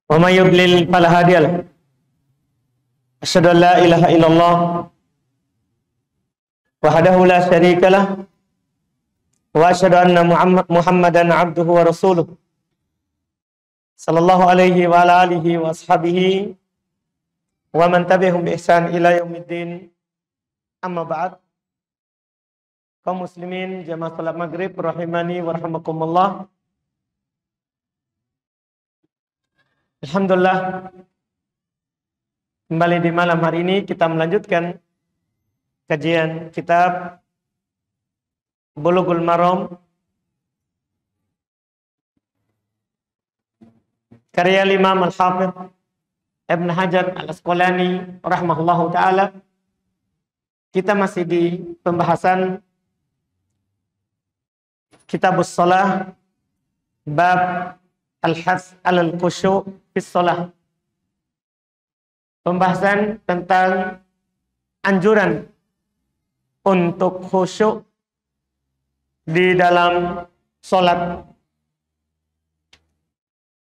wa may yudlil fala hadiya lahu. Asyhadu an la ilaha illallah wahdahu la syarika lah wa asyhadu anna Muhammadan abduhu wa rasuluh sallallahu alaihi wa ala alihi wa ashabihi wa man tabi'ahum bi ihsan ila yaumiddin. Amma ba'd. Kaum muslimin jamaah salat maghrib rahimani wa rahimakumullah. Alhamdulillah, kembali di malam hari ini kita melanjutkan kajian kitab Bulughul Maram karya Imam Al-Hafidh Ibn Hajar Al-Asqalani rahimahullahu ta'ala. Kita masih di pembahasan Kitabus Shalah, bab Al-Hath al-Khusyu' fis Shalah. Pembahasan tentang anjuran untuk khusyuk di dalam sholat.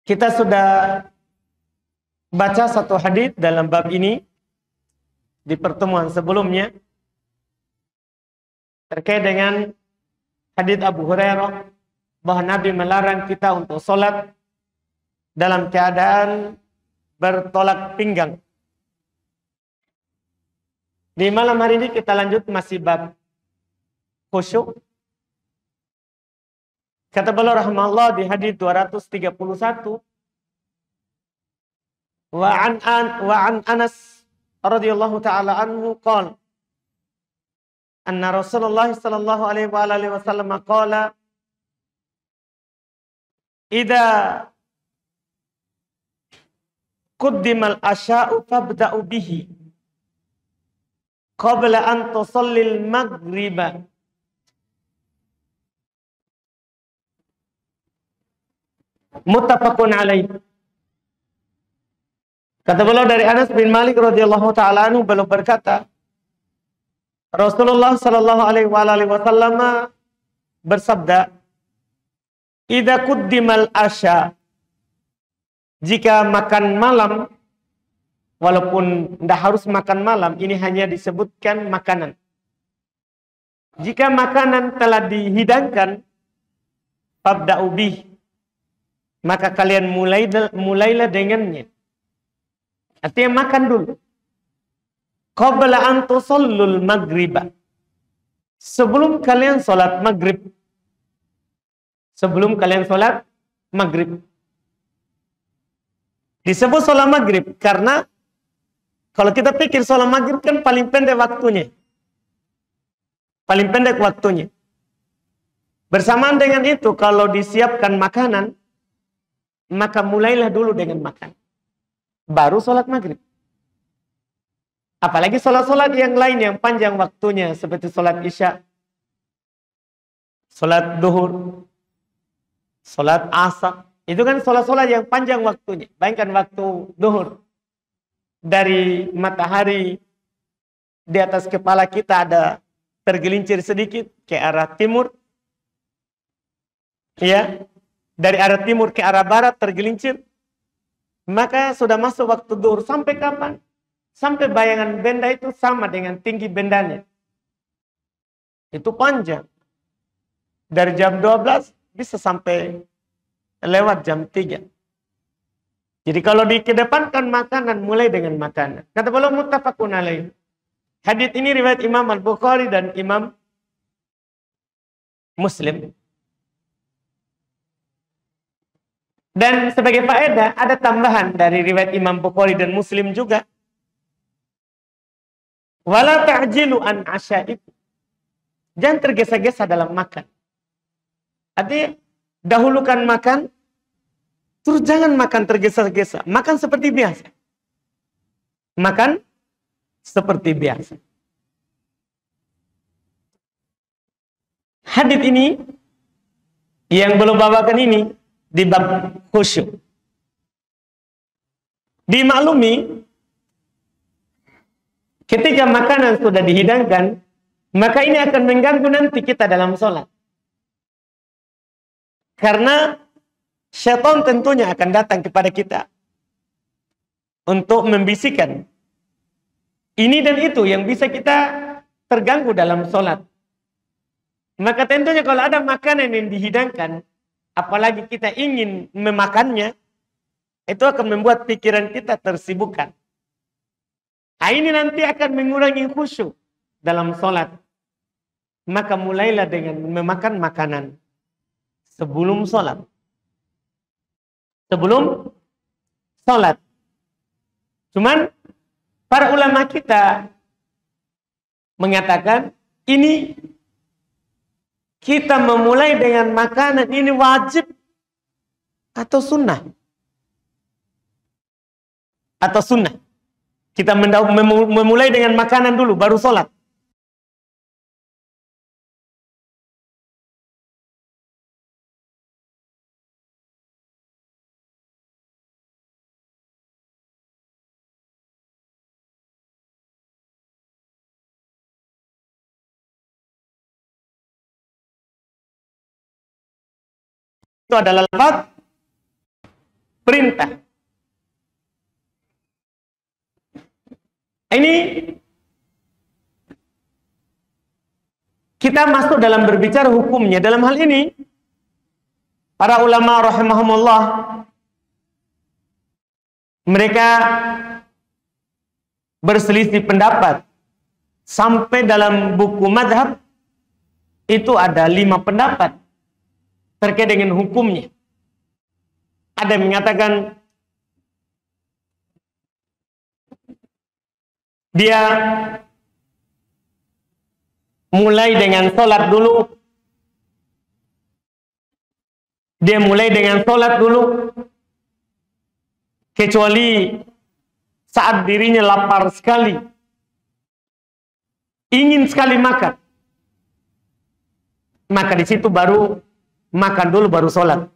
Kita sudah baca satu hadis dalam bab ini di pertemuan sebelumnya terkait dengan hadis Abu Hurairah bahwa Nabi melarang kita untuk sholat dalam keadaan bertolak pinggang. Di malam hari ini kita lanjut masih bab khusyuk. Kata beliau rahimahullah di hadis 231, wa an Anas radhiyallahu taala anhu qala anna Rasulullah sallallahu alaihi wa alihi wasallam qala idza quddimal asya'u fabda'u bihi qabla an tusallil maghriba. Muttafaqun alaih. Kata beliau dari Anas bin Malik radhiyallahu taala anhu, beliau berkata, Rasulullah sallallahu alaihi wasallam bersabda, "Idza quddimal asya", jika makan malam, walaupun tidak harus makan malam, ini hanya disebutkan makanan. Jika makanan telah dihidangkan, fabda'u bih, maka kalian mulailah dengannya. Artinya makan dulu. Qabla an tusallul maghriba, sebelum kalian sholat maghrib. Sebelum kalian sholat maghrib. Disebut sholat maghrib karena kalau kita pikir sholat maghrib kan paling pendek waktunya. Paling pendek waktunya. Bersamaan dengan itu, kalau disiapkan makanan, maka mulailah dulu dengan makan. Baru sholat maghrib. Apalagi sholat-sholat yang lain yang panjang waktunya, seperti sholat isya, sholat duhur, sholat asar. Itu kan sholat-sholat yang panjang waktunya. Bayangkan waktu duhur. Dari matahari di atas kepala kita ada tergelincir sedikit ke arah timur. Ya, dari arah timur ke arah barat tergelincir. Maka sudah masuk waktu duhur. Sampai kapan? Sampai bayangan benda itu sama dengan tinggi bendanya. Itu panjang. Dari jam 12 bisa sampai lewat jam 3. Jadi kalau dikedepankan makanan, mulai dengan makanan. Kata beliau muttafaqun alaih. Hadits ini riwayat Imam Al-Bukhari dan Imam Muslim. Dan sebagai faedah, ada tambahan dari riwayat Imam Bukhari dan Muslim juga. Wala ta'jilu an asya'ib. Jangan tergesa-gesa dalam makan. Artinya, dahulukan makan, terus jangan makan tergesa-gesa. Makan seperti biasa. Makan seperti biasa. Hadits ini, yang belum bawakan ini, di bab khusyuk. Dimaklumi, ketika makanan sudah dihidangkan, maka ini akan mengganggu nanti kita dalam sholat. Karena syaitan tentunya akan datang kepada kita untuk membisikkan ini dan itu yang bisa kita terganggu dalam sholat. Maka tentunya kalau ada makanan yang dihidangkan, apalagi kita ingin memakannya, itu akan membuat pikiran kita tersibukkan. Nah, ini nanti akan mengurangi khusyuk dalam sholat. Maka mulailah dengan memakan makanan sebelum sholat. Sebelum sholat. Cuman para ulama kita mengatakan ini kita memulai dengan makanan ini wajib atau sunnah? Atau sunnah? Kita memulai dengan makanan dulu baru sholat. Itu adalah lafaz perintah. Ini kita masuk dalam berbicara hukumnya. Dalam hal ini, para ulama rahimahumullah, mereka berselisih pendapat. Sampai dalam buku madhab, itu ada 5 pendapat terkait dengan hukumnya. Ada yang mengatakan dia mulai dengan sholat dulu. Dia mulai dengan sholat dulu. Kecuali saat dirinya lapar sekali, ingin sekali makan, maka di situ baru makan dulu, baru sholat.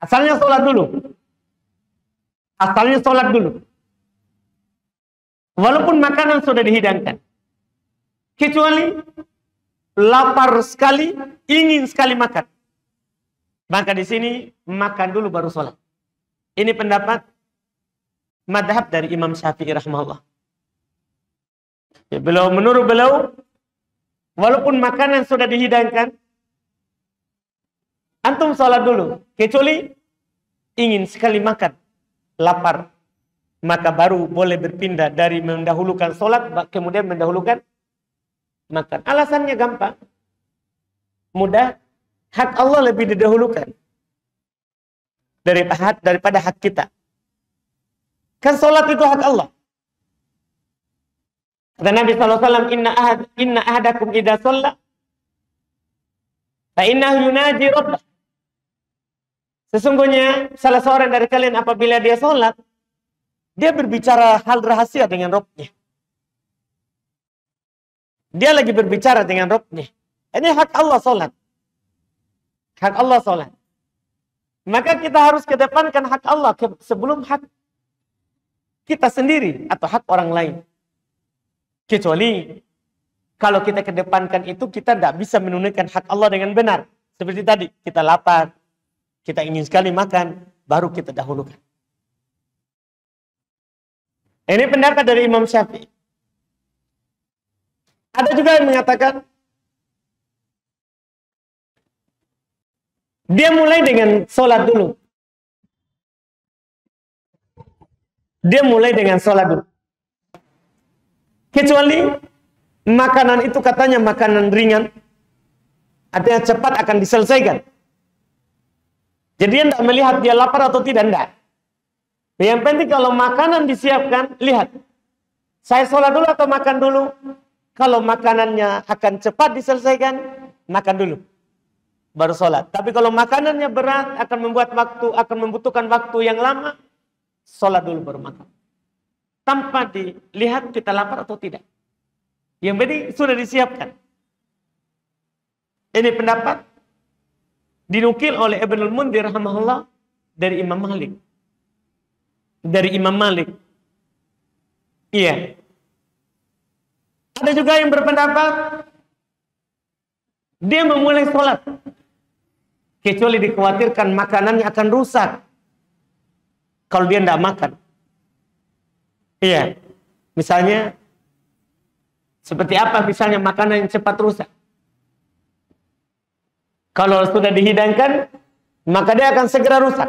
Asalnya sholat dulu. Asalnya sholat dulu. Walaupun makanan sudah dihidangkan. Kecuali lapar sekali, ingin sekali makan. Maka di sini makan dulu baru sholat. Ini pendapat madhab dari Imam Syafi'i rahimahullah. Menurut beliau, walaupun makanan sudah dihidangkan, antum sholat dulu. Kecuali ingin sekali makan, lapar, maka baru boleh berpindah dari mendahulukan sholat, kemudian mendahulukan makan. Alasannya gampang, mudah. Hak Allah lebih didahulukan daripada hak kita. Kan sholat itu hak Allah. Kata Nabi SAW, Inna ahadakum idha sholla fa innahu yunaji rabbah. Sesungguhnya salah seorang dari kalian apabila dia sholat, dia berbicara hal rahasia dengan Rabbnya. Dia lagi berbicara dengan Rabbnya. Ini hak Allah sholat. Hak Allah sholat. Maka kita harus kedepankan hak Allah sebelum hak kita sendiri atau hak orang lain. Kecuali kalau kita kedepankan itu, kita tidak bisa menunaikan hak Allah dengan benar. Seperti tadi, kita lapar, kita ingin sekali makan, baru kita dahulukan. Ini pendapat dari Imam Syafi'i. Ada juga yang mengatakan dia mulai dengan sholat dulu. Dia mulai dengan sholat dulu. Kecuali makanan itu katanya makanan ringan, artinya cepat akan diselesaikan. Jadi dia tidak melihat dia lapar atau tidak. Yang penting kalau makanan disiapkan, lihat. Saya sholat dulu atau makan dulu? Kalau makanannya akan cepat diselesaikan, makan dulu. Baru sholat. Tapi kalau makanannya berat, akan membutuhkan waktu yang lama, sholat dulu baru makan. Tanpa dilihat kita lapar atau tidak. Yang penting sudah disiapkan. Ini pendapat dinukil oleh Ibnul Mundhir rahimahullah dari Imam Malik. Dari Imam Malik. Iya. Ada juga yang berpendapat dia memulai sholat kecuali dikhawatirkan makanannya akan rusak kalau dia tidak makan. Iya. Misalnya, seperti apa misalnya makanan yang cepat rusak? Kalau sudah dihidangkan, maka dia akan segera rusak.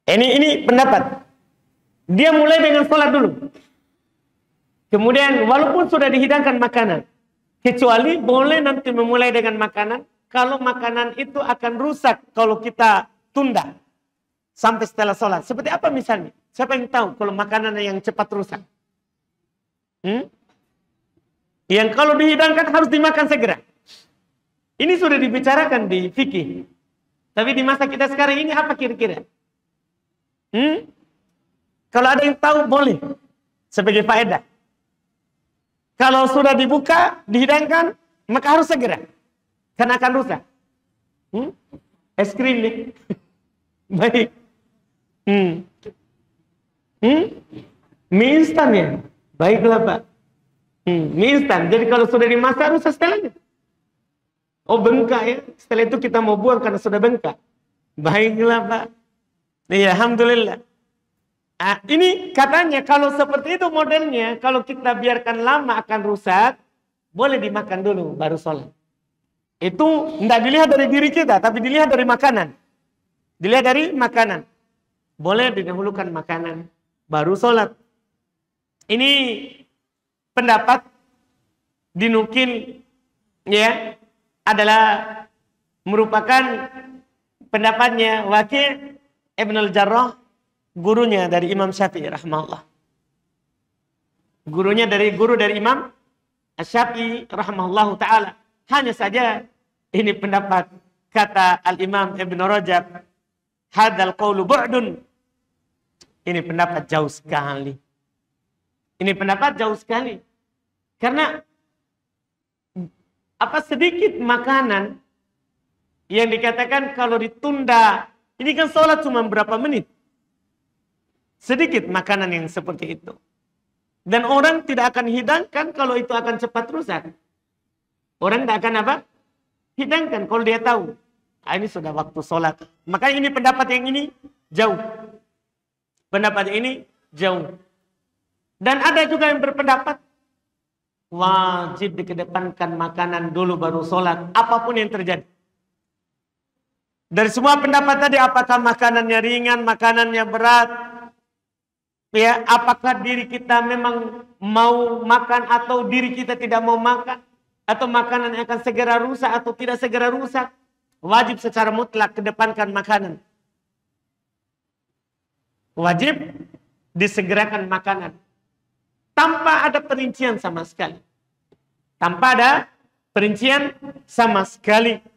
Ini pendapat. Dia mulai dengan sholat dulu. Kemudian walaupun sudah dihidangkan makanan, kecuali boleh nanti memulai dengan makanan, kalau makanan itu akan rusak kalau kita tunda sampai setelah sholat. Seperti apa misalnya? Siapa yang tahu kalau makanan yang cepat rusak? Yang kalau dihidangkan harus dimakan segera. Ini sudah dibicarakan di fikih. Tapi di masa kita sekarang ini apa kira-kira? Kalau ada yang tahu boleh sebagai faedah. Kalau sudah dibuka, dihidangkan, maka harus segera. Karena akan rusak. Es krim nih. Baik. Mie instan ya? Baiklah Pak. Mie instan. Jadi kalau sudah dimasak, rusak setelahnya. Oh bengkak ya. Setelah itu kita mau buang karena sudah bengkak. Baiklah Pak. Iya, alhamdulillah. Ini katanya kalau seperti itu modelnya, kalau kita biarkan lama akan rusak, boleh dimakan dulu baru sholat. Itu tidak dilihat dari diri kita, tapi dilihat dari makanan. Dilihat dari makanan. Boleh didahulukan makanan baru sholat. Ini pendapat dinukil ya adalah merupakan pendapatnya Waqi' Ibn al-Jarrah, gurunya dari Imam Syafi'i rahimahullah. Guru dari Imam Syafi'i rahimahullah ta'ala. Hanya saja ini pendapat kata Al-Imam Ibn Rajab, hadzal qawlu bu'dun. Ini pendapat jauh sekali. Ini pendapat jauh sekali. Karena sedikit makanan yang dikatakan kalau ditunda, ini kan sholat cuma berapa menit. Sedikit makanan yang seperti itu. Dan orang tidak akan hidangkan kalau itu akan cepat rusak. Orang tidak akan apa? Hidangkan kalau dia tahu. Ini sudah waktu sholat. Makanya ini pendapat yang ini jauh. Pendapat ini jauh. Dan ada juga yang berpendapat wajib dikedepankan makanan dulu baru sholat. Apapun yang terjadi. Dari semua pendapat tadi, apakah makanannya ringan, makanannya berat, ya, apakah diri kita memang mau makan atau diri kita tidak mau makan, atau makanan yang akan segera rusak atau tidak segera rusak, wajib secara mutlak kedepankan makanan. Wajib disegerakan makanan tanpa ada perincian sama sekali. Tanpa ada perincian sama sekali.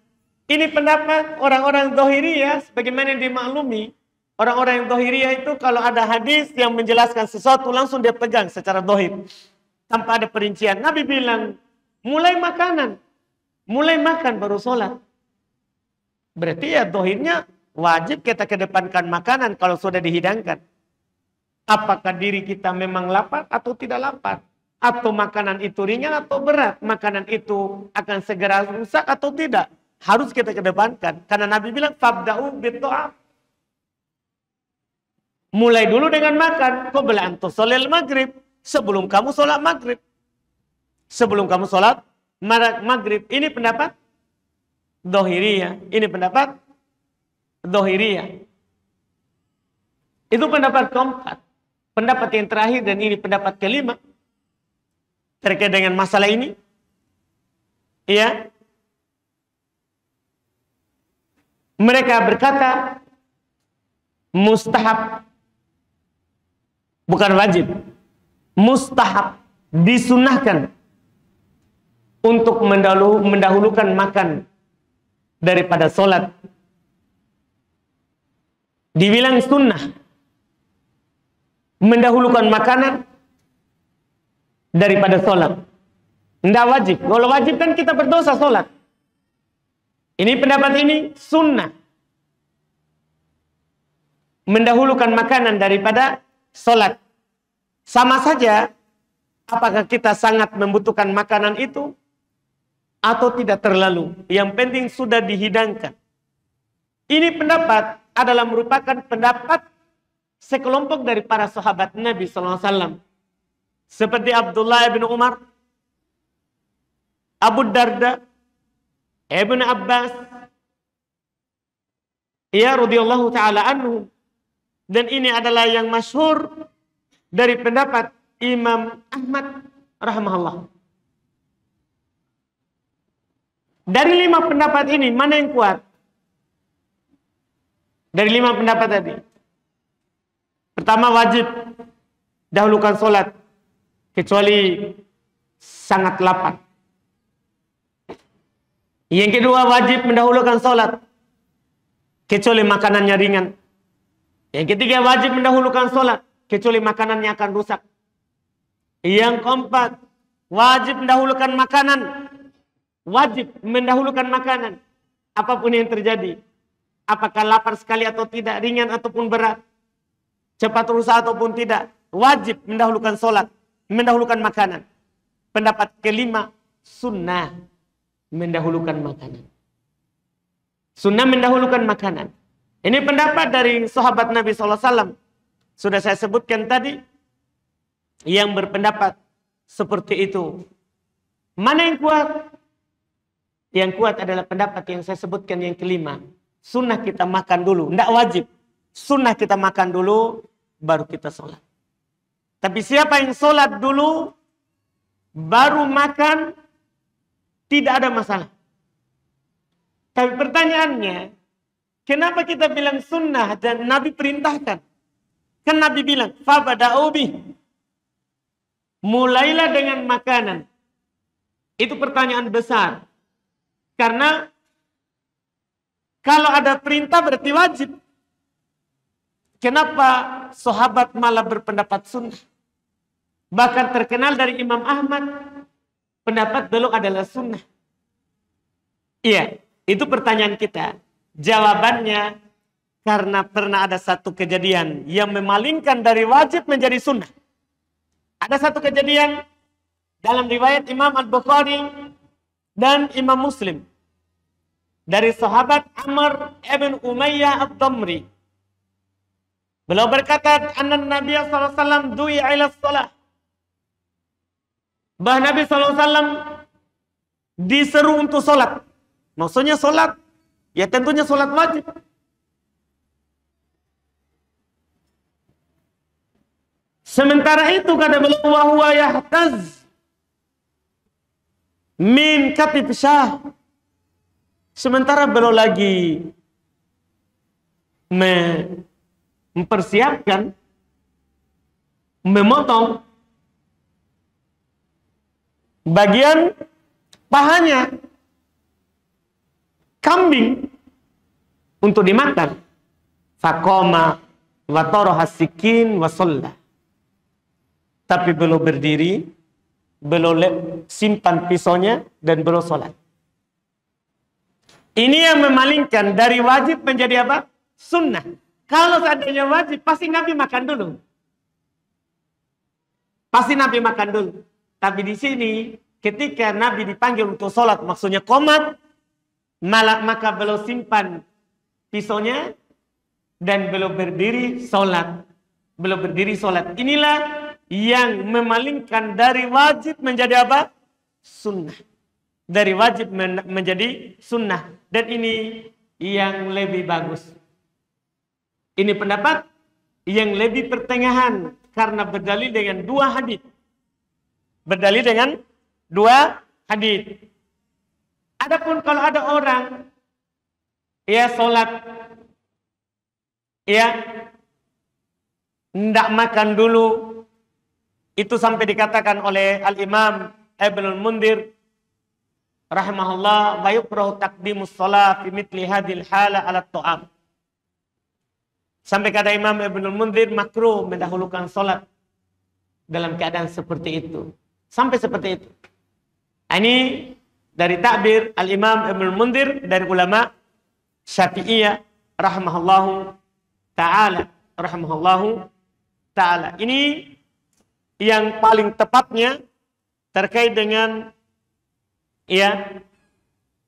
Ini pendapat orang-orang Dhahiriyah, sebagaimana yang dimaklumi. Orang-orang yang Dhahiriyah itu kalau ada hadis yang menjelaskan sesuatu langsung dia pegang secara dhahir. Tanpa ada perincian. Nabi bilang, mulai makanan. Mulai makan baru sholat. Berarti ya dhahirnya wajib kita kedepankan makanan kalau sudah dihidangkan. Apakah diri kita memang lapar atau tidak lapar? Atau makanan itu ringan atau berat? Makanan itu akan segera rusak atau tidak? Harus kita kedepankan. Karena Nabi bilang, fabda'u bittu'am. Mulai dulu dengan makan. Qabla an tusallil maghrib. Sebelum kamu sholat maghrib. Sebelum kamu sholat maghrib. Ini pendapat Dhahiriyah. Ini pendapat Dhahiriyah. Itu pendapat keempat. Pendapat yang terakhir dan ini pendapat kelima. Terkait dengan masalah ini. Ya. Mereka berkata mustahab, bukan wajib. Mustahab, disunahkan untuk mendahulukan makan daripada sholat. Dibilang sunnah, mendahulukan makanan daripada sholat. Tidak wajib. Kalau wajib kan kita berdosa sholat. Ini pendapat ini sunnah. Mendahulukan makanan daripada sholat. Sama saja, apakah kita sangat membutuhkan makanan itu atau tidak terlalu. Yang penting sudah dihidangkan. Ini pendapat adalah merupakan pendapat sekelompok dari para sahabat Nabi SAW. Seperti Abdullah bin Umar, Abu Darda, Ibn Abbas, ya radhiyallahu ta'ala anhu. Dan ini adalah yang masyhur dari pendapat Imam Ahmad rahimahullah. Dari 5 pendapat ini, mana yang kuat? Dari 5 pendapat tadi. Pertama, wajib dahulukan sholat, kecuali sangat lapar. Yang kedua, wajib mendahulukan sholat, kecuali makanannya ringan. Yang ketiga, wajib mendahulukan sholat, kecuali makanannya akan rusak. Yang keempat, wajib mendahulukan makanan. Wajib mendahulukan makanan. Apapun yang terjadi. Apakah lapar sekali atau tidak, ringan ataupun berat, cepat rusak ataupun tidak, wajib mendahulukan sholat, mendahulukan makanan. Pendapat kelima, sunnah mendahulukan makanan. Sunnah mendahulukan makanan. Ini pendapat dari sahabat Nabi SAW. Sudah saya sebutkan tadi, yang berpendapat seperti itu. Mana yang kuat? Yang kuat adalah pendapat yang saya sebutkan yang kelima. Sunnah kita makan dulu, tidak wajib. Sunnah kita makan dulu, baru kita sholat. Tapi siapa yang sholat dulu, baru makan, tidak ada masalah. Tapi pertanyaannya, kenapa kita bilang sunnah dan Nabi perintahkan? Kan Nabi bilang, fabada'u bih. Mulailah dengan makanan. Itu pertanyaan besar. Karena kalau ada perintah berarti wajib. Kenapa sahabat malah berpendapat sunnah? Bahkan terkenal dari Imam Ahmad, pendapat beliau adalah sunnah. Iya, itu pertanyaan kita. Jawabannya, karena pernah ada satu kejadian yang memalingkan dari wajib menjadi sunnah. Ada satu kejadian dalam riwayat Imam Al-Bukhari dan Imam Muslim dari sahabat Amr ibn Umayyah Ad-Damri. Beliau berkata, anna Nabi SAW du'i'a ila shalah. Bahwa Nabi SAW diseru untuk sholat. Maksudnya sholat, ya tentunya sholat wajib. Sementara itu kata beliau, wa huwa yahtaz min katib syah. Sementara beliau lagi mempersiapkan, memotong bagian pahanya kambing untuk dimakan. Faqama wa taraha sikin wa shalla. Tapi beliau berdiri, beliau simpan pisaunya dan beliau sholat. Ini yang memalingkan dari wajib menjadi apa? Sunnah. Kalau seandainya wajib, pasti Nabi makan dulu. Pasti Nabi makan dulu. Tapi di sini, ketika Nabi dipanggil untuk sholat, maksudnya qomat, maka beliau simpan pisaunya dan beliau berdiri sholat. Beliau berdiri sholat. Inilah yang memalingkan dari wajib menjadi apa? Sunnah. Dari wajib menjadi sunnah. Dan ini yang lebih bagus. Ini pendapat yang lebih pertengahan. Karena berdalil dengan 2 hadis. Berdalil dengan 2 hadis. Adapun kalau ada orang ya sholat, ya tidak makan dulu, itu sampai dikatakan oleh Al-Imam Ibnul Mundhir rahimahullah, wa yukrahu taqdimus shalah fi mithli hadhil hala 'ala ta'am. Sampai kata Imam Ibnul Mundhir, makruh mendahulukan salat dalam keadaan seperti itu. Sampai seperti itu. Ini dari takbir Al-Imam Ibnul Mundhir dari ulama Syafi'iyah rahimahullahu ta'ala. Rahimahullahu ta'ala. Ini yang paling tepatnya terkait dengan ya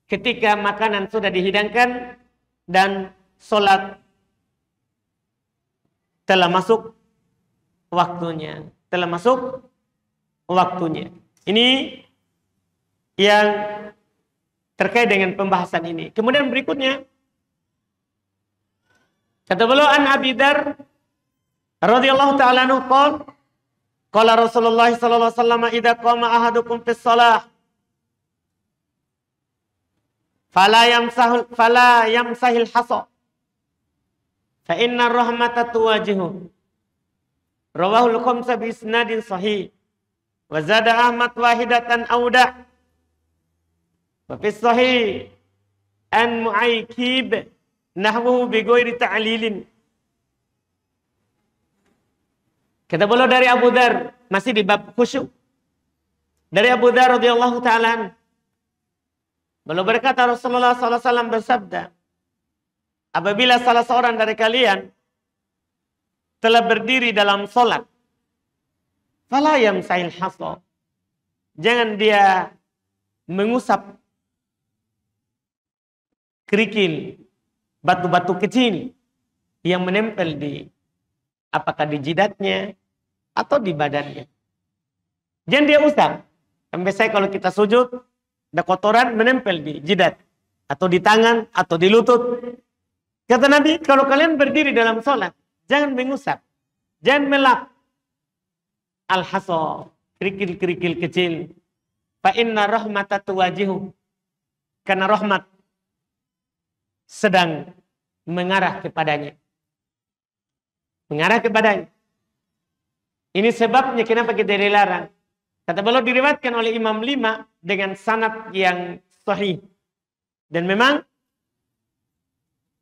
ketika makanan sudah dihidangkan dan sholat telah masuk waktunya. Telah masuk waktunya. Ini yang terkait dengan pembahasan ini. Kemudian berikutnya, kata beliau an Abi Dzar radhiyallahu ta'ala anhu qala Rasulullah sallallahu alaihi wasallam idza qama ahadukum fis shalah fala yamsahil hasa fa inna rahmata tuwajihu. Rawahul khamsa bi isnadin sahih. Wa zada Ahmad wahidatan auda. Wa fi sahih an Mu'aykib nahwuhu bi ghairi ta'lilin. Kata beliau dari Abu Dzar, masih di bab khusyuk. Dari Abu Dzar radhiyallahu ta'ala, beliau berkata Rasulullah sallallahu alaihi wasallam bersabda, apabila salah seorang dari kalian telah berdiri dalam solat, fala yamsahil hasa, jangan dia mengusap kerikil, batu-batu kecil yang menempel di apakah di jidatnya atau di badannya. Jangan dia usap. Sampai saya kalau kita sujud, ada kotoran menempel di jidat atau di tangan atau di lutut. Kata Nabi, kalau kalian berdiri dalam solat, jangan mengusap, jangan melap al-hasa, kerikil-kerikil kecil. Fa inna rahmata tuwajihu, karena rahmat sedang mengarah kepadanya. Mengarah kepadanya. Ini sebabnya kenapa kita dilarang. Kata beliau diriwayatkan oleh Imam 5 dengan sanad yang sahih. Dan memang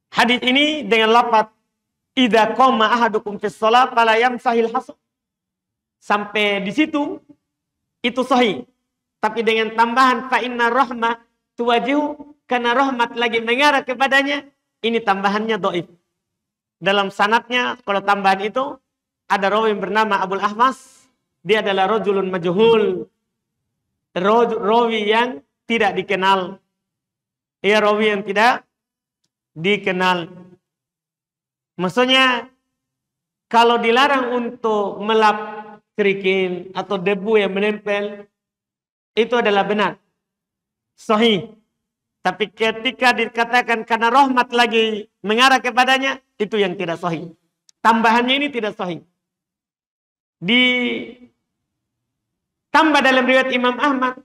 hadis ini dengan lafaz idza qama ahadukum fis shalah fala yamsahil hasa. Sampai di situ itu sahih. Tapi dengan tambahan fa inna rahmah tuwajihu, karena rahmat lagi mengarah kepadanya, ini tambahannya dhaif. Dalam sanadnya kalau tambahan itu ada rawi yang bernama Abul Ahmas, dia adalah rajulun majhul. Rawi yang tidak dikenal. Ia rawi yang tidak dikenal. Maksudnya kalau dilarang untuk melap kerikil atau debu yang menempel, itu adalah benar, sahih. Tapi ketika dikatakan karena rahmat lagi mengarah kepadanya, itu yang tidak sahih. Tambahannya ini tidak sahih. Ditambah dalam riwayat Imam Ahmad,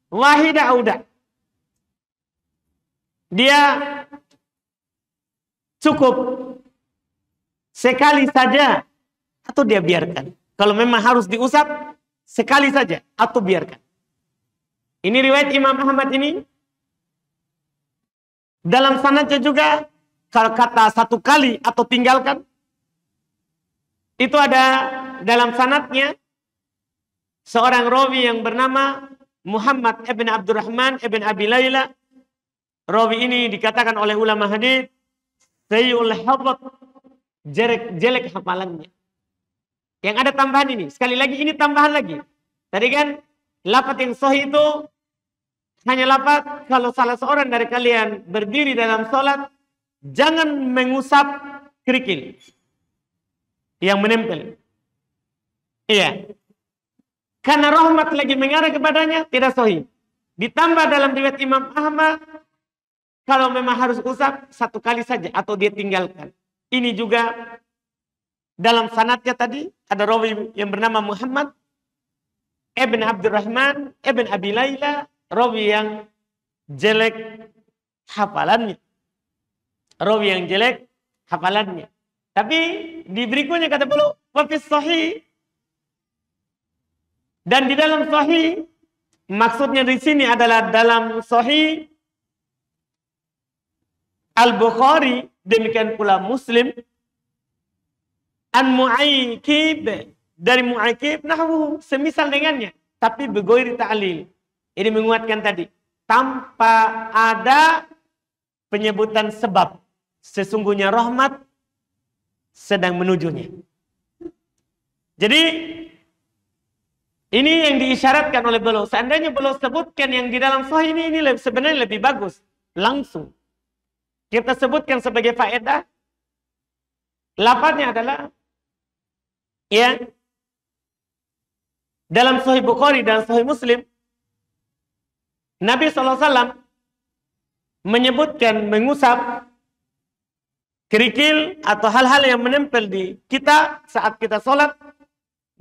wahida auda. Dia cukup sekali saja atau dia biarkan. Kalau memang harus diusap, sekali saja atau biarkan. Ini riwayat Imam Ahmad ini. Dalam sanadnya juga, kalau kata satu kali atau tinggalkan, itu ada dalam sanadnya seorang rawi yang bernama Muhammad ibn Abdurrahman ibn Abi Layla. Rawi ini dikatakan oleh ulama hadis sayyul hafadz, jelek hafalannya. Yang ada tambahan ini, sekali lagi ini tambahan lagi. Tadi kan lafaz yang sahih itu hanya lafaz kalau salah seorang dari kalian berdiri dalam sholat, jangan mengusap kerikil yang menempel. Iya. Karena rahmat lagi mengarah kepadanya, tidak sahih. Ditambah dalam riwayat Imam Ahmad, kalau memang harus usap, satu kali saja atau dia tinggalkan. Ini juga dalam sanadnya tadi, ada rawi yang bernama Muhammad ibn Abdurrahman ibn Abi Layla, rawi yang jelek hafalannya. Rawi yang jelek hafalannya. Tapi di berikutnya kata beliau, wa fis sahih, dan di dalam sahih, maksudnya di sini adalah dalam sahih Al-Bukhari, demikian pula Muslim, an Mu'aykib, dari Mu'aykib nahwu, semisal dengannya, tapi bighairi ta'lil. Ini menguatkan tadi, tanpa ada penyebutan sebab. Sesungguhnya rahmat sedang menujunya. Jadi ini yang diisyaratkan oleh beliau. Seandainya beliau sebutkan yang di dalam sahih ini sebenarnya lebih bagus. Langsung kita sebutkan sebagai faedah. Lafaznya adalah Ya, dalam Sahih Bukhari dan Sahih Muslim, Nabi SAW menyebutkan mengusap kerikil atau hal-hal yang menempel di kita saat kita sholat.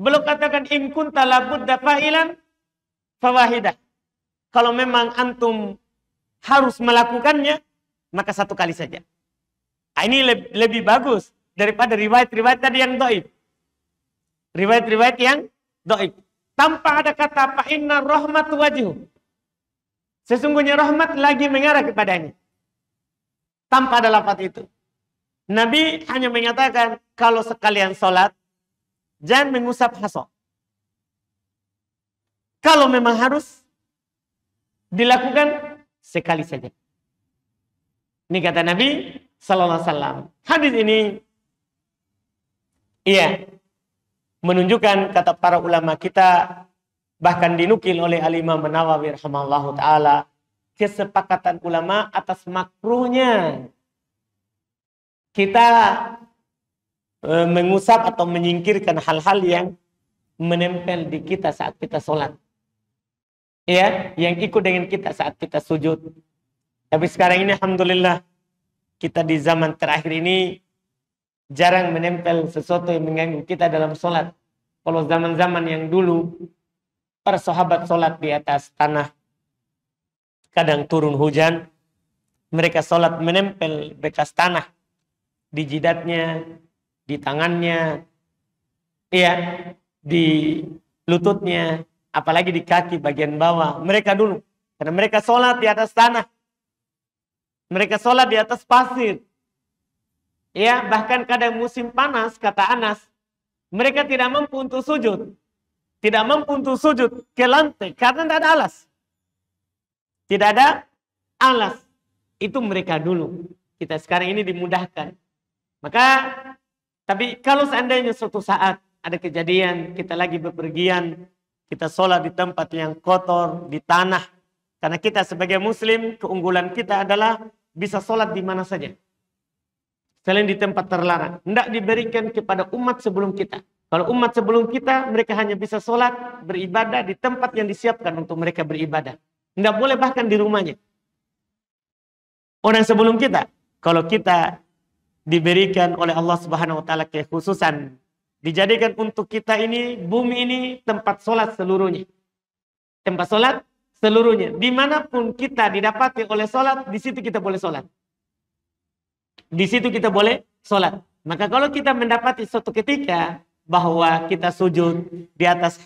Belum katakan in kunta labudda fa'ilan fawahidah. Kalau memang antum harus melakukannya, maka satu kali saja. Ini lebih bagus daripada riwayat-riwayat tadi yang dhaif. Riwayat-riwayat yang dhaif. Tanpa ada kata fa inna rahmat wajhu. Sesungguhnya rahmat lagi mengarah kepadanya. Tanpa ada lafaz itu. Nabi hanya mengatakan kalau sekalian sholat, jangan mengusap hasok. Kalau memang harus dilakukan sekali saja. Ini kata Nabi Sallallahu Alaihi Wasallam. Hadis ini, menunjukkan kata para ulama kita, bahkan dinukil oleh Al-Imam Nawawi rahimahullahu ta'ala, kesepakatan ulama atas makruhnya kita mengusap atau menyingkirkan hal-hal yang menempel di kita saat kita sholat. Ya, yang ikut dengan kita saat kita sujud. Tapi sekarang ini alhamdulillah kita di zaman terakhir ini jarang menempel sesuatu yang mengganggu kita dalam sholat. Kalau zaman-zaman yang dulu para sahabat sholat di atas tanah, kadang turun hujan, mereka sholat menempel bekas tanah di jidatnya, di tangannya, di lututnya, apalagi di kaki bagian bawah. Mereka dulu, karena mereka sholat di atas tanah, mereka sholat di atas pasir. Ya, bahkan kadang musim panas, kata Anas, mereka tidak mampu untuk sujud. Tidak mampu untuk sujud ke lantai karena tidak ada alas. Tidak ada alas. Itu mereka dulu. Kita sekarang ini dimudahkan. Maka, tapi kalau seandainya suatu saat ada kejadian, kita lagi bepergian, kita sholat di tempat yang kotor, di tanah. Karena kita sebagai muslim, keunggulan kita adalah bisa sholat di mana saja. Selain di tempat terlarang. Tidak diberikan kepada umat sebelum kita. Kalau umat sebelum kita, mereka hanya bisa sholat, beribadah di tempat yang disiapkan untuk mereka beribadah. Tidak boleh bahkan di rumahnya. Orang sebelum kita, kalau kita diberikan oleh Allah Subhanahu wa taala kekhususan, dijadikan untuk kita ini, bumi ini tempat sholat seluruhnya. Tempat sholat seluruhnya. Dimanapun kita didapati oleh sholat, di situ kita boleh sholat. Di situ kita boleh sholat. Maka kalau kita mendapati suatu ketika bahwa kita sujud di atas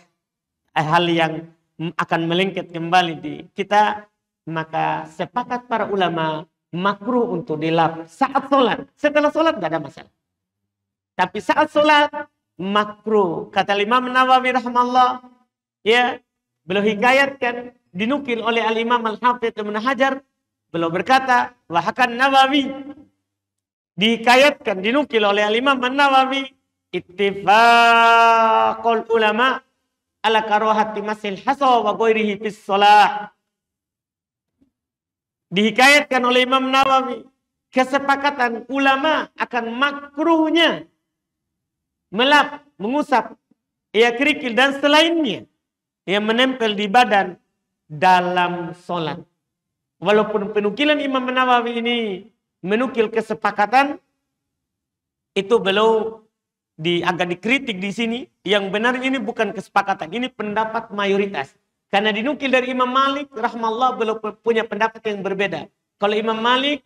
hal yang akan melengket kembali di kita, maka sepakat para ulama makruh untuk dilap saat sholat. Setelah sholat tidak ada masalah. Tapi saat sholat makruh. Kata Imam Nawawi rahimahullah, beliau hikayatkan, dinukil oleh Al-Imam Al-Hafidh Ibnu Hajar, beliau berkata, wahakan Nawawi, dihikayatkan, dinukil oleh Al-Imam An-Nawawi, ittifaqul ulama ala karohati masil hasa wa ghairihi fis shalah. Dihikayatkan oleh Imam Nawawi, kesepakatan ulama akan makruhnya melap, mengusap, kerikil dan selainnya yang menempel di badan dalam sholat. Walaupun penukilan Imam Nawawi ini menukil kesepakatan, itu beliau agak dikritik di sini. Yang benar ini bukan kesepakatan, ini pendapat mayoritas. Karena dinukil dari Imam Malik rahimahullah, beliau punya pendapat yang berbeda. Kalau Imam Malik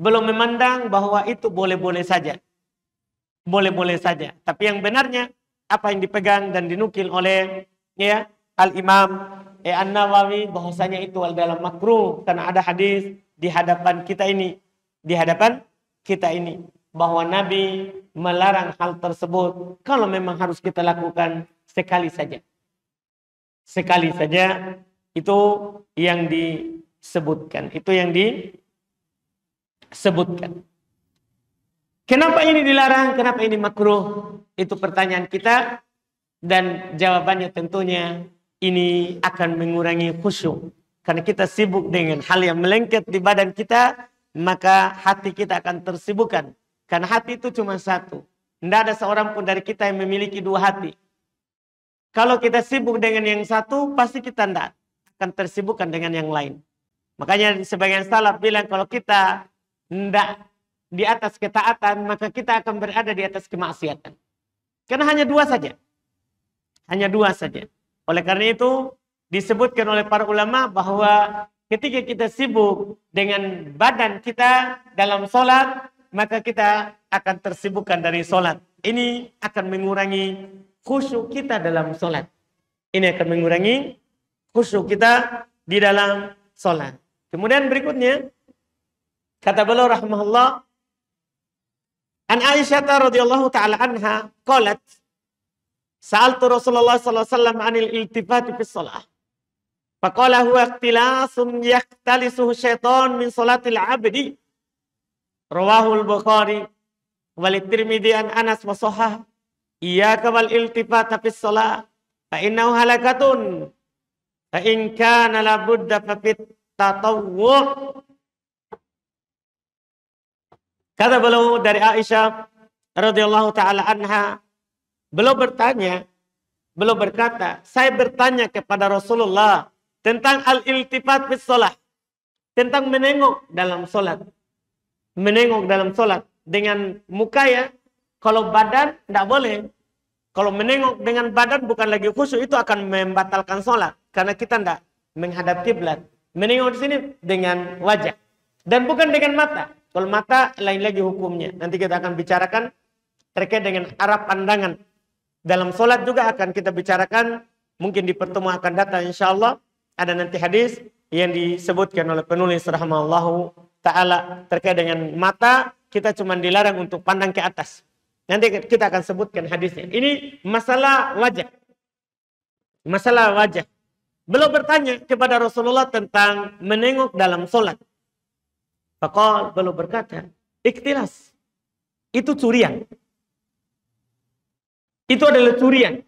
belum memandang bahwa itu boleh-boleh saja. Boleh-boleh saja. Tapi yang benarnya apa yang dipegang dan dinukil oleh Al-Imam An-Nawawi, bahwasanya itu adalah makruh karena ada hadis di hadapan kita ini. Di hadapan kita ini. Bahwa Nabi melarang hal tersebut kalau memang harus kita lakukan sekali saja. Sekali saja, itu yang disebutkan. Itu yang disebutkan. Kenapa ini dilarang? Kenapa ini makruh? Itu pertanyaan kita. Dan jawabannya tentunya ini akan mengurangi khusyuk. Karena kita sibuk dengan hal yang melengket di badan kita, maka hati kita akan tersibukkan. Karena hati itu cuma satu. Tidak ada seorang pun dari kita yang memiliki dua hati. Kalau kita sibuk dengan yang satu, pasti kita tidak akan tersibukkan dengan yang lain. Makanya sebagian salaf bilang kalau kita tidak di atas ketaatan, maka kita akan berada di atas kemaksiatan. Karena hanya dua saja. Hanya dua saja. Oleh karena itu, disebutkan oleh para ulama bahwa ketika kita sibuk dengan badan kita dalam sholat, maka kita akan tersibukkan dari sholat. Ini akan mengurangi khusyuk kita dalam sholat. Ini akan mengurangi khusyuk kita di dalam sholat. Kemudian berikutnya, kata beliau rahimahullah, an Aisyah radhiyallahu taala anha qalat, sa'altu Rasulullah sallallahu alaihi wasallam 'anil iltifati fi shalah. Faqala huwa ikhtilasun yahtalisuhu syaitan min salatil 'abdi. Rawahul Bukhari wal Tirmidzi an Anas wa shahhah. Iyyaka wal iltifata fi shalah fa innahu halakatun. Fa in kana la budda fa fit tatawwu'. Kata beliau dari Aisyah radhiyallahu taala anha, beliau berkata, saya bertanya kepada Rasulullah tentang al-iltifat fi shalah, tentang menengok dalam salat. Menengok dalam salat dengan muka ya, kalau badan tidak boleh. Kalau menengok dengan badan bukan lagi khusyuk, itu akan membatalkan salat karena kita tidak menghadap kiblat. Menengok di sini dengan wajah dan bukan dengan mata. Kalau mata lain lagi hukumnya. Nanti kita akan bicarakan terkait dengan arah pandangan. Dalam sholat juga akan kita bicarakan. Mungkin di pertemuan akan datang insyaAllah. Ada nanti hadis yang disebutkan oleh penulis rahimahullahu ta'ala. Terkait dengan mata, kita cuma dilarang untuk pandang ke atas. Nanti kita akan sebutkan hadisnya. Ini masalah wajah. Masalah wajah. Beliau bertanya kepada Rasulullah tentang menengok dalam sholat. Faqal, beliau berkata, ikhtilas. Itu curian. Itu adalah curian.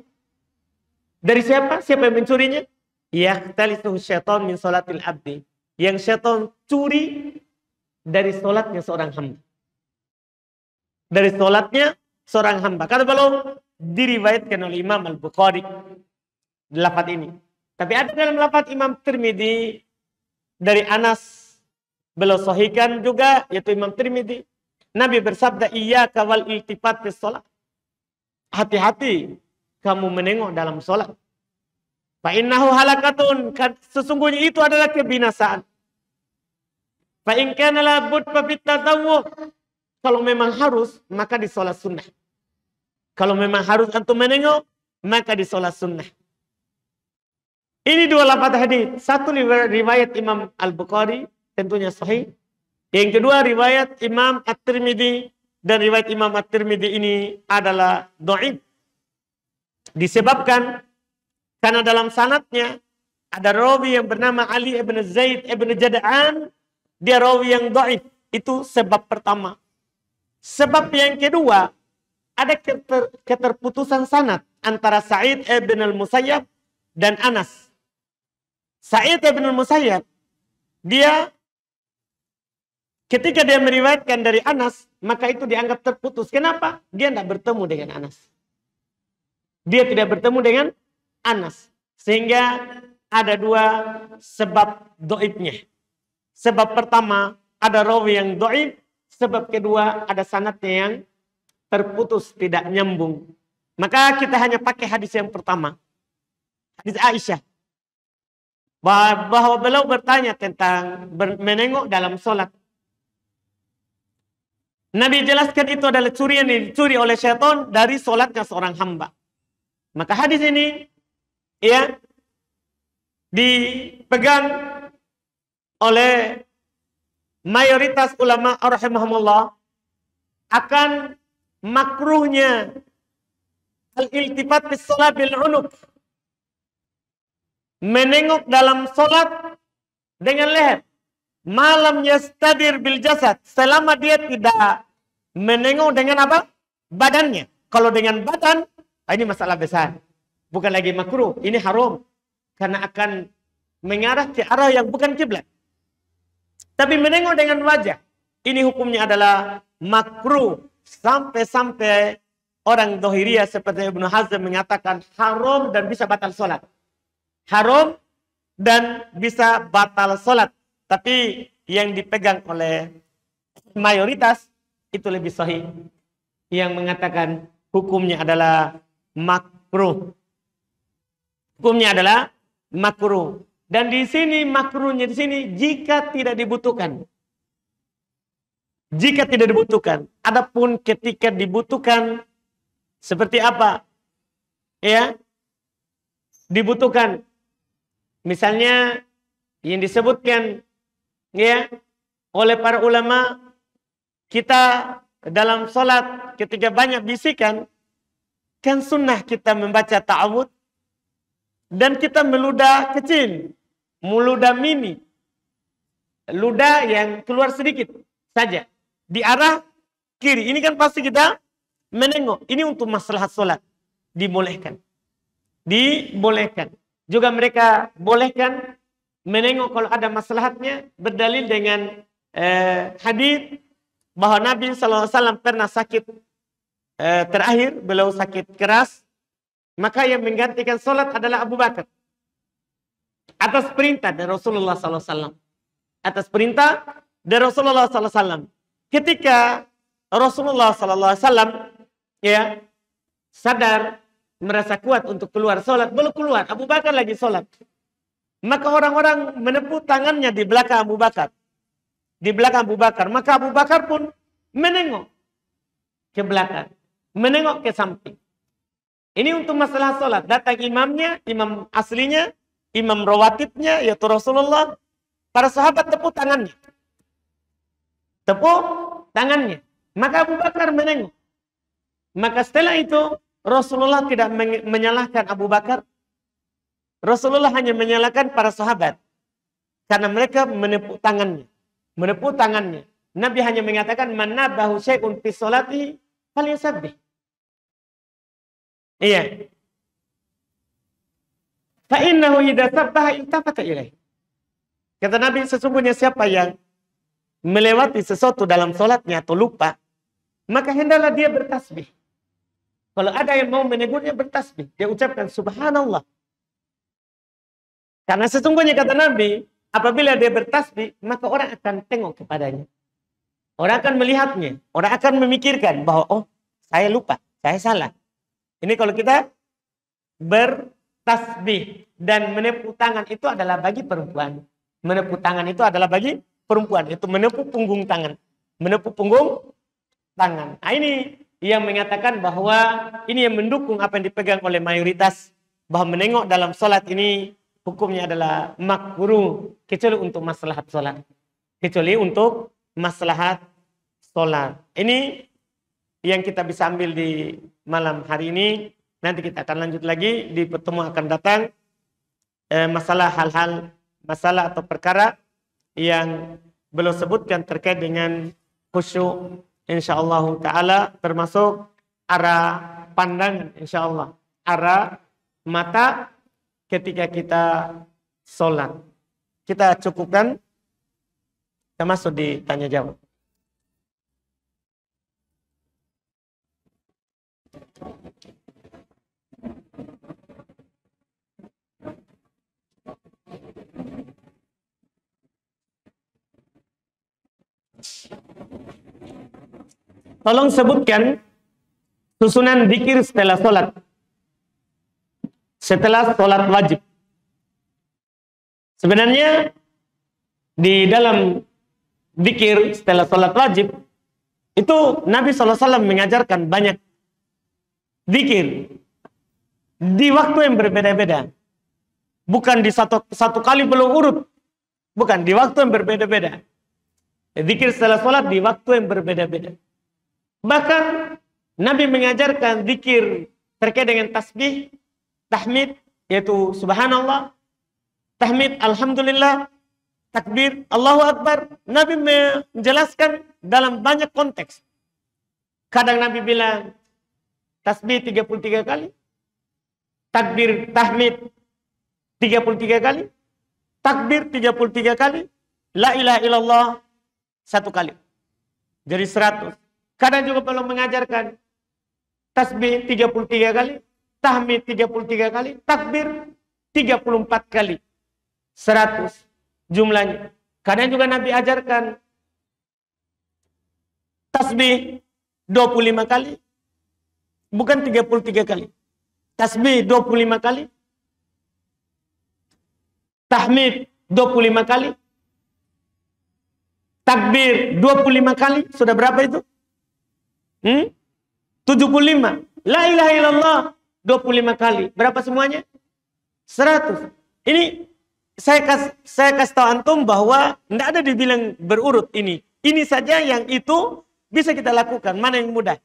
Dari siapa? Siapa yang mencurinya? Yahtalisu syaitan min salatil abdi. Yang syaitan curi dari solatnya seorang hamba. Dari solatnya seorang hamba. Kata beliau, diriwayatkan oleh Imam Al-Bukhari. Lafaz ini. Tapi ada dalam lafaz Imam Tirmidzi dari Anas. Beliau sahihkan juga, yaitu Imam Tirmidzi. Nabi bersabda, iyyaka wal iltifat fi shalah. Hati-hati kamu menengok dalam sholat. Fa innahu halakatun. Sesungguhnya itu adalah kebinasaan. Fa in kana la bud fa fit tatawwu. Kalau memang harus, maka di sholat sunnah. Kalau memang harus antum menengok, maka di sholat sunnah. Ini dua lafaz hadis. Satu riwayat Imam Al-Bukhari, tentunya sahih. Yang kedua riwayat Imam At-Tirmidzi, dan riwayat Imam At-Tirmidzi ini adalah dhaif. Disebabkan karena dalam sanadnya ada rawi yang bernama Ali ibn Zaid ibn Jada'an, dia rawi yang dhaif. Itu sebab pertama. Sebab yang kedua, ada keterputusan sanad antara Sa'id ibn al-Musayyab dan Anas. Sa'id ibn al-Musayyab, dia ketika dia meriwayatkan dari Anas, maka itu dianggap terputus. Kenapa? Dia tidak bertemu dengan Anas. Dia tidak bertemu dengan Anas. Sehingga ada dua sebab dhaifnya. Sebab pertama, ada rawi yang dhaif. Sebab kedua, ada sanadnya yang terputus, tidak nyambung. Maka kita hanya pakai hadis yang pertama. Hadis Aisyah. Bahwa beliau bertanya tentang menengok dalam sholat. Nabi jelaskan itu adalah curian yang dicuri oleh syaitan dari sholatnya seorang hamba. Maka hadis ini ya dipegang oleh mayoritas ulama rahimahumullah akan makruhnya al-iltifat fi shalat bil unuq. Menengok dalam sholat dengan leher. Malam yastadir bil jasad. Selama dia tidak menengok dengan apa? Badannya. Kalau dengan badan, ini masalah besar. Bukan lagi makruh. Ini haram. Karena akan mengarah ke arah yang bukan kiblat. Tapi menengok dengan wajah. Ini hukumnya adalah makruh. Sampai-sampai orang Dhahiriyah seperti Ibnu Hazm mengatakan haram dan bisa batal sholat. Haram dan bisa batal sholat. Tapi yang dipegang oleh mayoritas itu lebih sahih. Yang mengatakan hukumnya adalah makruh. Hukumnya adalah makruh. Dan di sini makruhnya di sini jika tidak dibutuhkan. Jika tidak dibutuhkan. Adapun ketika dibutuhkan seperti apa? Ya. Dibutuhkan. Misalnya yang disebutkan ya oleh para ulama, kita dalam sholat ketika banyak bisikan, kan sunnah kita membaca ta'awud dan kita meludah kecil, meludah mini, ludah yang keluar sedikit saja di arah kiri. Ini kan pasti kita menengok. Ini untuk maslahat sholat dibolehkan, dibolehkan. Juga mereka bolehkan menengok kalau ada maslahatnya, berdalil dengan hadis bahwa Nabi SAW pernah sakit terakhir, beliau sakit keras, maka yang menggantikan sholat adalah Abu Bakar atas perintah dari Rasulullah SAW. Atas perintah dari Rasulullah SAW. Ketika Rasulullah SAW ya sadar, merasa kuat untuk keluar sholat, belum keluar, Abu Bakar lagi sholat. Maka orang-orang menepuk tangannya di belakang Abu Bakar. Di belakang Abu Bakar. Maka Abu Bakar pun menengok ke belakang. Menengok ke samping. Ini untuk masalah sholat. Datang imamnya, imam aslinya, imam rawatibnya, yaitu Rasulullah. Para sahabat tepuk tangannya. Tepuk tangannya. Maka Abu Bakar menengok. Maka setelah itu, Rasulullah tidak menyalahkan Abu Bakar. Rasulullah hanya menyalahkan para sahabat. Karena mereka menepuk tangannya. Menepuk tangannya. Nabi hanya mengatakan, man nabahu syai'un fi sholati falyusabbih. Iya. Fa innahu idza sabbaha iltafata ilaih. Kata Nabi, sesungguhnya siapa yang melewati sesuatu dalam sholatnya atau lupa, maka hendaklah dia bertasbih. Kalau ada yang mau menegurnya, bertasbih. Dia ucapkan subhanallah. Karena sesungguhnya kata Nabi, apabila dia bertasbih, maka orang akan tengok kepadanya. Orang akan melihatnya. Orang akan memikirkan bahwa, oh, saya lupa, saya salah. Ini kalau kita bertasbih dan menepuk tangan itu adalah bagi perempuan. Menepuk tangan itu adalah bagi perempuan. Itu menepuk punggung tangan. Menepuk punggung tangan. Nah, ini yang mengatakan bahwa ini yang mendukung apa yang dipegang oleh mayoritas. Bahwa menengok dalam sholat ini hukumnya adalah makruh. Kecuali untuk maslahat sholat. Kecuali untuk maslahat sholat. Ini yang kita bisa ambil di malam hari ini. Nanti kita akan lanjut lagi di pertemuan akan datang. Masalah hal-hal, masalah atau perkara yang beliau sebutkan terkait dengan khusyuk, insyaallah ta'ala, termasuk arah pandangan, insyaallah, arah mata ketika kita sholat. Kita cukupkan, kita masuk di tanya jawab. Tolong sebutkan susunan zikir setelah sholat. Setelah sholat wajib. Sebenarnya di dalam zikir setelah sholat wajib itu Nabi SAW mengajarkan banyak zikir di waktu yang berbeda-beda. Bukan di satu kali belum urut. Bukan, di waktu yang berbeda-beda. Zikir setelah sholat di waktu yang berbeda-beda. Bahkan Nabi mengajarkan zikir terkait dengan tasbih, tahmid, yaitu subhanallah, tahmid, alhamdulillah, takbir, Allahu Akbar. Nabi menjelaskan dalam banyak konteks. Kadang Nabi bilang tasbih 33 kali, takbir, tahmid 33 kali, takbir 33 kali, la ilaha illallah 1 kali. Jadi 100. Kadang juga perlu mengajarkan tasbih 33 kali, tahmid 33 kali, takbir 34 kali. 100 jumlahnya. Kadang juga Nabi ajarkan tasbih 25 kali, bukan 33 kali. Tasbih 25 kali, tahmid 25 kali, takbir 25 kali. Sudah berapa itu? 75. La ilaha illallah 25 kali. Berapa semuanya? 100. Ini saya kasih tahu antum bahwa tidak ada dibilang berurut ini. Ini saja yang itu bisa kita lakukan. Mana yang mudah?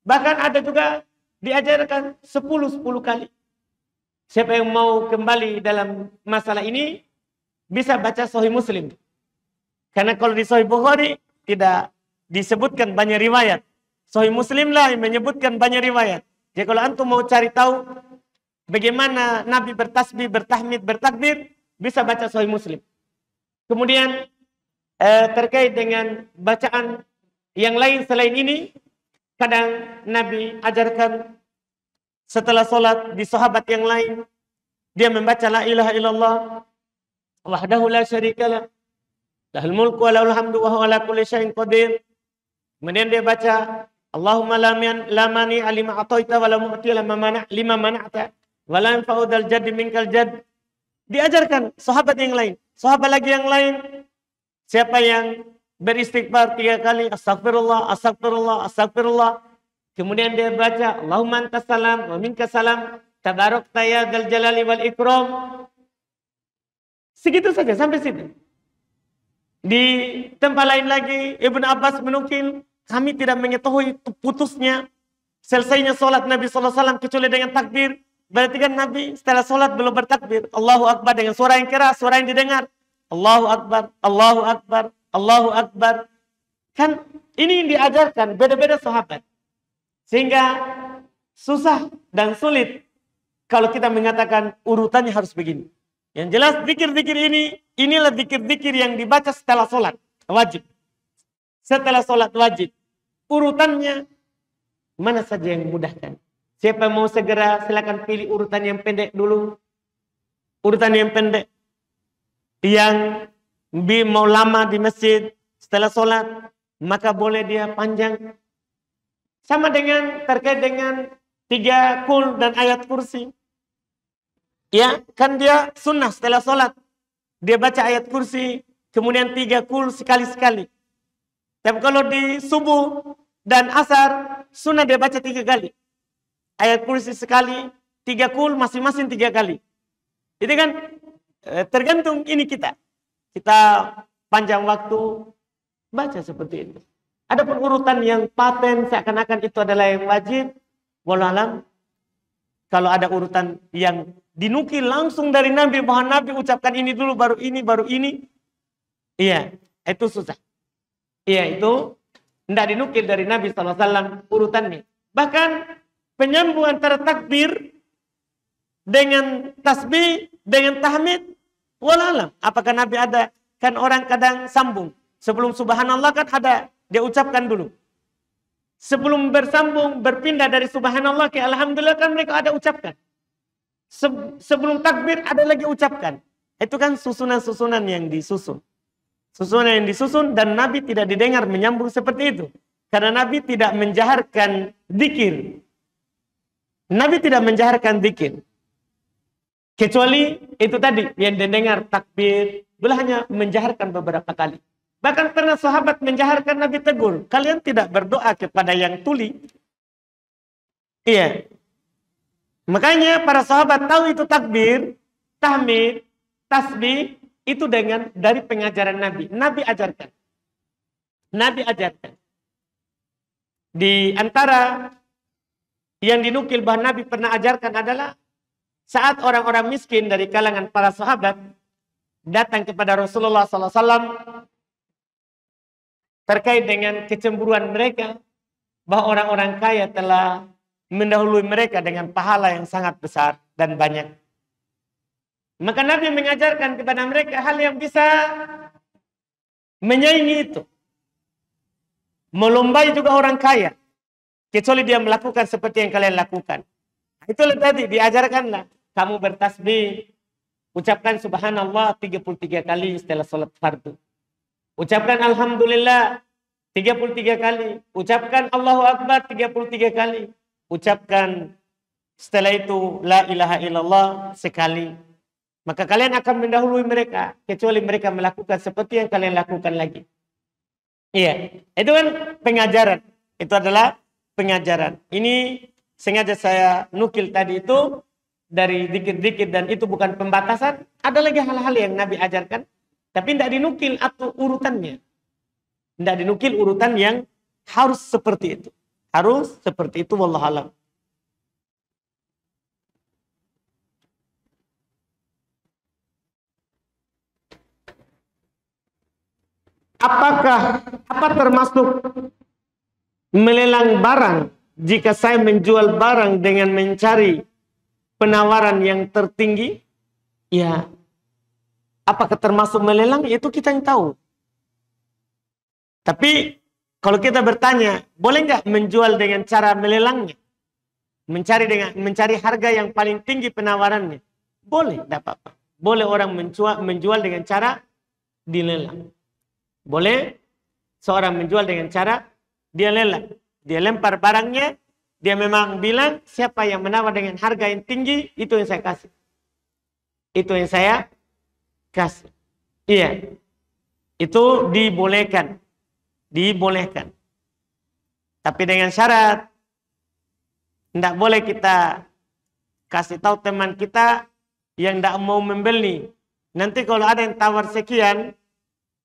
Bahkan ada juga diajarkan 10 kali. Siapa yang mau kembali dalam masalah ini bisa baca Sahih Muslim. Karena kalau di Sahih Bukhari tidak disebutkan banyak riwayat. Sahih Muslim lah yang menyebutkan banyak riwayat. Jadi kalau antum mau cari tahu bagaimana Nabi bertasbih, bertahmid, bertakbir, bisa baca Sahih Muslim. Kemudian terkait dengan bacaan yang lain selain ini, kadang Nabi ajarkan setelah sholat di sahabat yang lain, dia membaca la ilaha illallah wahdahu la syarikalah lahul mulku wa lahul hamdu wa huwa ala kulli syai'in qadir. Kemudian dia baca Allahumma la mani alima ataita wa la mu'ti lima mana'ta wa la yanfa'u dzal jaddi minkal jadd. Diajarkan sahabat yang lain, sahabat lagi yang lain. Siapa yang beristighfar 3 kali, astagfirullah, astagfirullah, astagfirullah. Kemudian dia baca Allahumma antas salam wa minkas salam tabarakta ya dzal jalali wal ikram. Segitu saja sampai situ. Di tempat lain lagi Ibnu Abbas menukil, kami tidak mengetahui putusnya selesainya sholat Nabi SAW kecuali dengan takbir. Berarti kan Nabi setelah sholat belum bertakbir. Allahu Akbar dengan suara yang keras, suara yang didengar. Allahu Akbar, Allahu Akbar, Allahu Akbar. Kan ini yang diajarkan beda-beda sahabat. Sehingga susah dan sulit kalau kita mengatakan urutannya harus begini. Yang jelas zikir-zikir ini, inilah zikir-zikir yang dibaca setelah sholat. Wajib. Setelah sholat wajib. Urutannya mana saja yang memudahkan. Siapa mau segera silakan pilih urutan yang pendek dulu. Urutan yang pendek. Yang mau lama di masjid setelah sholat, maka boleh dia panjang. Sama dengan terkait dengan 3 kul dan ayat kursi. Ya, kan dia sunnah setelah sholat. Dia baca ayat kursi, kemudian 3 kul sekali-sekali. Tapi kalau di subuh dan asar, sunnah dia baca 3 kali. Ayat kursi sekali, 3 kul masing-masing 3 kali. Itu kan tergantung ini kita. Kita panjang waktu baca seperti itu. Ada urutan yang paten seakan-akan itu adalah yang wajib. Wallahualam. Kalau ada urutan yang dinukil langsung dari Nabi, bahwa Nabi ucapkan ini dulu, baru ini, baru ini. Iya, itu susah. Iya, itu tidak dinukil dari Nabi SAW urutannya. Bahkan penyambung antara takbir dengan tasbih, dengan tahmid, wallahualam. Apakah Nabi ada? Kan orang kadang sambung. Sebelum subhanallah kan ada, dia ucapkan dulu. Sebelum bersambung, berpindah dari subhanallah ke alhamdulillah kan mereka ada ucapkan. Sebelum takbir ada lagi ucapkan. Itu kan susunan-susunan yang disusun. Susunan yang disusun dan Nabi tidak didengar menyambung seperti itu. Karena Nabi tidak menjaharkan dzikir. Nabi tidak menjaharkan dzikir. Kecuali itu tadi yang didengar takbir. Beliau hanya menjaharkan beberapa kali. Bahkan pernah sahabat menjaharkan, Nabi tegur. Kalian tidak berdoa kepada yang tuli. Iya. Makanya para sahabat tahu itu takbir, tahmid, tasbih. Itu dari pengajaran Nabi. Nabi ajarkan. Nabi ajarkan. Di antara yang dinukil bahwa Nabi pernah ajarkan adalah saat orang-orang miskin dari kalangan para sahabat datang kepada Rasulullah SAW terkait dengan kecemburuan mereka bahwa orang-orang kaya telah mendahului mereka dengan pahala yang sangat besar dan banyak. Maka Nabi mengajarkan kepada mereka hal yang bisa menyaingi itu. Melombai juga orang kaya. kecuali dia melakukan seperti yang kalian lakukan. Itulah tadi diajarkanlah kamu bertasbih, ucapkan subhanallah 33 kali setelah sholat fardu. Ucapkan alhamdulillah 33 kali. Ucapkan Allahu Akbar 33 kali. Ucapkan setelah itu la ilaha illallah sekali. Maka kalian akan mendahului mereka kecuali mereka melakukan seperti yang kalian lakukan lagi. Iya, itu kan pengajaran. Itu adalah pengajaran. Ini sengaja saya nukil tadi itu dari dikit-dikit dan itu bukan pembatasan. Ada lagi hal-hal yang Nabi ajarkan, tapi tidak dinukil atau urutannya. Tidak dinukil urutan yang harus seperti itu. Harus seperti itu, wallahu a'lam. Apa termasuk melelang barang jika saya menjual barang dengan mencari penawaran yang tertinggi? Ya, apakah termasuk melelang? Itu kita yang tahu. Tapi kalau kita bertanya, boleh nggak menjual dengan cara melelangnya? Mencari harga yang paling tinggi penawarannya? Boleh, tidak apa-apa. Boleh orang menjual dengan cara dilelang. Boleh seorang menjual dengan cara dia lelang. Dia lempar barangnya, dia memang bilang siapa yang menawar dengan harga yang tinggi, itu yang saya kasih. Itu yang saya kasih. Iya. Itu dibolehkan. Dibolehkan. Tapi dengan syarat, tidak boleh kita kasih tahu teman kita yang tidak mau membeli. Nanti kalau ada yang tawar sekian,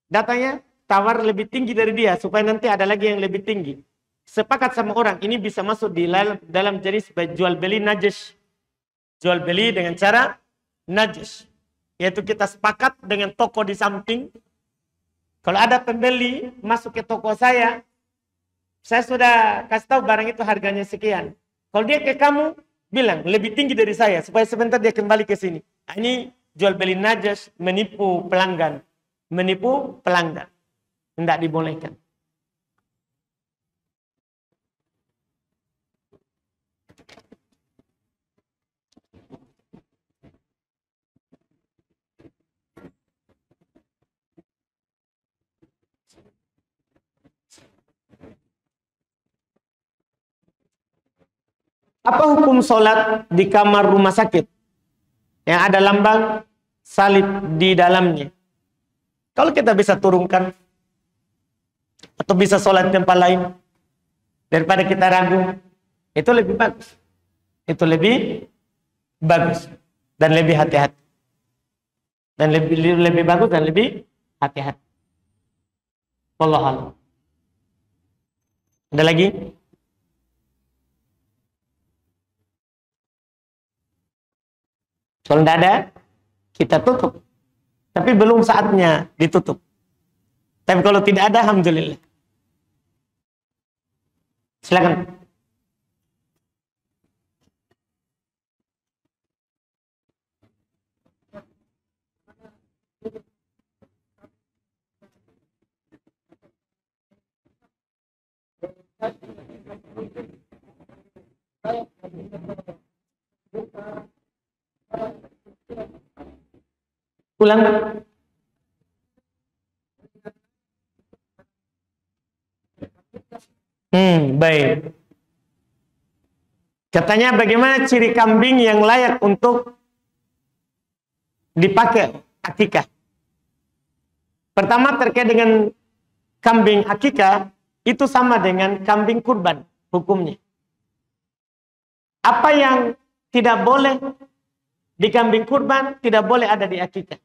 datanya tawar lebih tinggi dari dia, supaya nanti ada lagi yang lebih tinggi. Sepakat sama orang, ini bisa masuk di dalam jenis jual beli najis. Jual beli dengan cara najis. Yaitu kita sepakat dengan toko di samping. Kalau ada pembeli masuk ke toko saya sudah kasih tahu barang itu harganya sekian. Kalau dia ke kamu, bilang lebih tinggi dari saya, supaya sebentar dia kembali ke sini. Ini jual beli najis, menipu pelanggan. Menipu pelanggan. Tidak dibolehkan. Apa hukum sholat di kamar rumah sakit yang ada lambang salib di dalamnya? Kalau kita bisa turunkan atau bisa sholat di tempat lain daripada kita ragu, itu lebih bagus. Itu lebih bagus dan lebih hati-hati. Dan lebih bagus dan lebih hati-hati. Wallahu a'lam. Ada lagi? Kalau tidak ada, kita tutup. Tapi belum saatnya ditutup. Tapi kalau tidak ada, alhamdulillah. Silakan. Ulang. Baik. Katanya bagaimana ciri kambing yang layak untuk dipakai akikah? Pertama, terkait dengan kambing akikah, itu sama dengan kambing kurban hukumnya. Apa yang tidak boleh di kambing kurban, tidak boleh ada di akikah.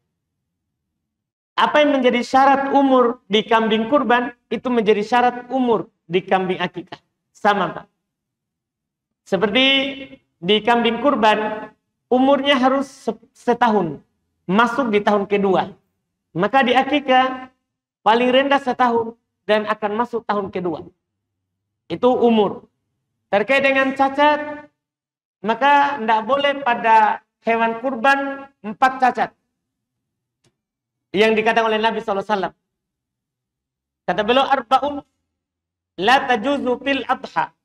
Apa yang menjadi syarat umur di kambing kurban, itu menjadi syarat umur di kambing akikah. Sama, Pak. Seperti di kambing kurban, umurnya harus setahun. Masuk di tahun kedua. Maka di akikah, paling rendah setahun dan akan masuk tahun kedua. Itu umur. Terkait dengan cacat, maka tidak boleh pada hewan kurban 4 cacat. Yang dikatakan oleh Nabi SAW. Kata beliau, arba'un la tajuzu fil adha.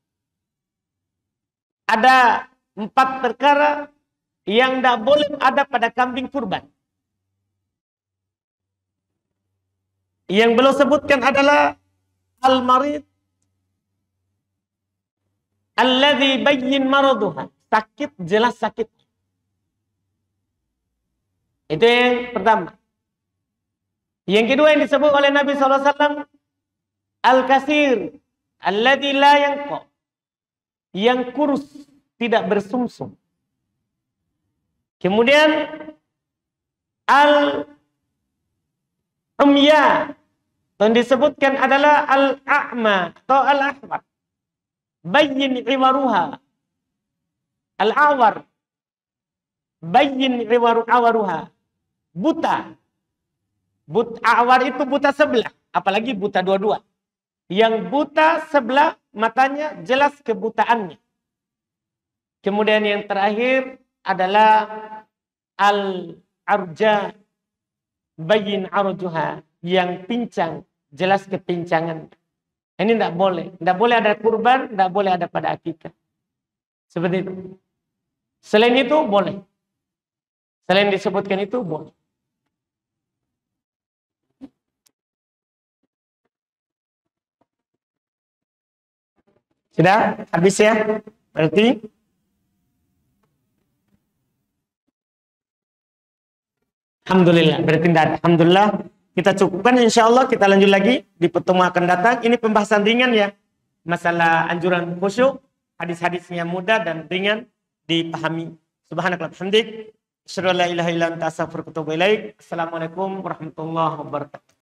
ada 4 perkara yang tidak boleh ada pada kambing kurban. Yang beliau sebutkan adalah al-marid alladzi bayyin maraduha. Sakit, jelas sakit. Itu yang pertama. Yang kedua yang disebut oleh Nabi SAW, al-kasir alladzi la yanqa. Yang kurus, tidak bersumsum. Kemudian al-umya, yang disebutkan adalah al-a'ma atau al-ahwar. Bayyin iwaruha. Al-awar. Bayyin iwaruha. Buta. Awar itu buta sebelah. Apalagi buta dua-dua. Yang buta sebelah matanya jelas kebutaannya. Kemudian yang terakhir adalah al-arja. Bayyin arjuha. Yang pincang. Jelas kepincangan. Ini tidak boleh. Tidak boleh ada kurban, tidak boleh ada pada akikah. Seperti itu. Selain itu boleh. Selain disebutkan itu boleh. Sudah habis ya? Berarti alhamdulillah. Berarti tidak. Alhamdulillah. Kita cukupkan, insya Allah kita lanjut lagi di pertemuan akan datang. Ini pembahasan ringan ya. Masalah anjuran khusyuk, hadis-hadisnya mudah dan ringan dipahami. Subhanakallahumma wa bihamdik, asyhadu an la ilaha illa anta astaghfiruka wa atubu ilaik. Assalamualaikum warahmatullahi wabarakatuh.